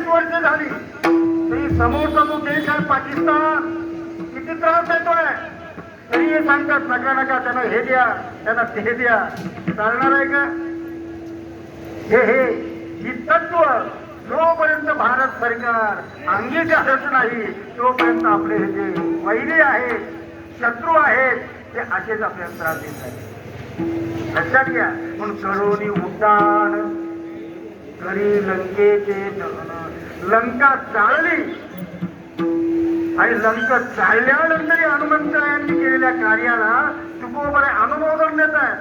वर्ष झाली तरी समोरचा जो देश आहे पाकिस्तान किती त्रास देतोय, तरी हे सांगतात नका नका त्यांना हे द्या त्यांना ते द्या. चालणार आहे का? हे ही तत्व जोपर्यंत भारत सरकार अंगीकारत नाही तोपर्यंत आपले हे जे वैरी आहेत, शत्रू आहेत, ते असेच आपल्याला त्रास देत आहेत. लक्षात घ्या. म्हणून करोनी उड्डाण करी लंकेचे दहन. लंका चालली आणि लंका चालल्यानंतर हनुमंतांनी केलेल्या कार्याला तुकोबरे अनुमोदन देत आहे.